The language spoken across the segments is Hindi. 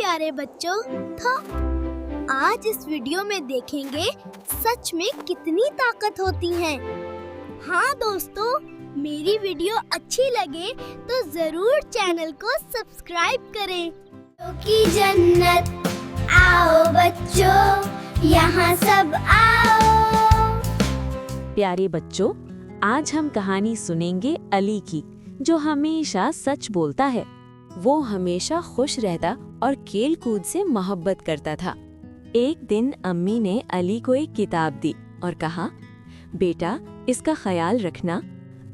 प्यारे बच्चों। तो आज इस वीडियो में देखेंगे सच में कितनी ताकत होती है। हाँ दोस्तों, मेरी वीडियो अच्छी लगे तो जरूर चैनल को सब्सक्राइब करें। की जन्नत आओ बच्चों, यहाँ सब आओ। प्यारे बच्चों, आज हम कहानी सुनेंगे अली की, जो हमेशा सच बोलता है। वो हमेशा खुश रहता और खेल कूद से मोहब्बत करता था। एक दिन अम्मी ने अली को एक किताब दी और कहा, बेटा इसका ख्याल रखना।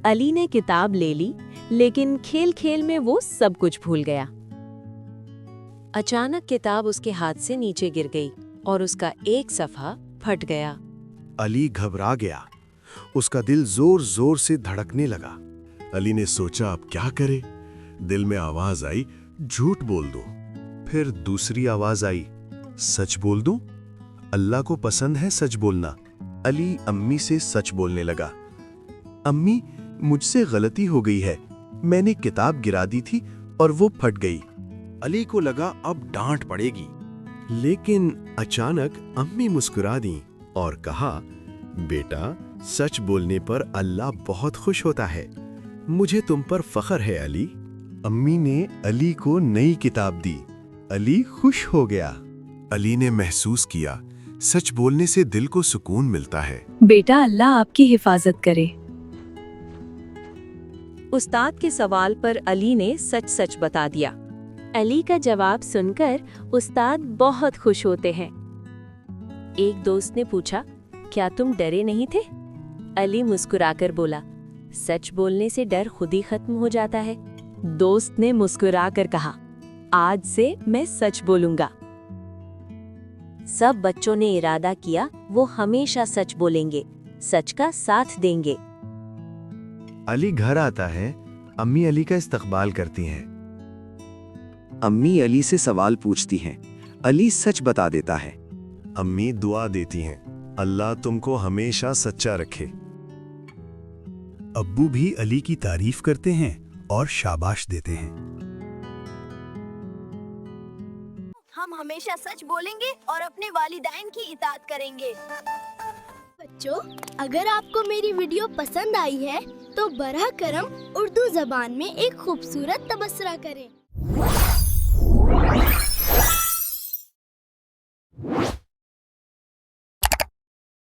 अली ने किताब ले ली, लेकिन खेल खेल में वो सब कुछ भूल गया। अचानक किताब उसके हाथ से नीचे गिर गई और उसका एक सफ़ा फट गया। अली घबरा गया। उसका दिल जोर जोर से धड़कने लगा। अली ने सोचा अब क्या करे। दिल में आवाज आई, झूठ बोल दो। फिर दूसरी आवाज आई, सच बोल दूं? अल्लाह को पसंद है सच बोलना। अली अम्मी से सच बोलने लगा। अम्मी, मुझसे गलती हो गई है। मैंने किताब गिरा दी थी और वो फट गई। अली को लगा अब डांट पड़ेगी, लेकिन अचानक अम्मी मुस्कुरा दी और कहा, बेटा सच बोलने पर अल्लाह बहुत खुश होता है। मुझे तुम पर फख्र है अली। अम्मी ने अली को नई किताब दी। अली खुश हो गया। अली ने महसूस किया, सच बोलने से दिल को सुकून मिलता है। बेटा अल्लाह आपकी हिफाजत करे। उस्ताद के सवाल पर अली ने सच सच बता दिया। अली का जवाब सुनकर उस्ताद बहुत खुश होते हैं। एक दोस्त ने पूछा, क्या तुम डरे नहीं थे? अली मुस्कुराकर बोला, सच बोलने से डर खुद ही खत्म हो जाता है। दोस्त ने मुस्कुराकर कहा, आज से मैं सच बोलूंगा। सब बच्चों ने इरादा किया वो हमेशा सच बोलेंगे, सच का साथ देंगे। अली घर आता है। अम्मी अली का इस्तकबाल करती हैं। अम्मी अली से सवाल पूछती हैं। अली सच बता देता है। अम्मी दुआ देती हैं, अल्लाह तुमको हमेशा सच्चा रखे। अब्बू भी अली की तारीफ करते हैं और शाबाश देते हैं। हम हमेशा सच बोलेंगे और अपने वालिदैन की इताअत करेंगे। बच्चों, अगर आपको मेरी वीडियो पसंद आई है तो बरह करम उर्दू ज़बान में एक खूबसूरत तबसरा करें।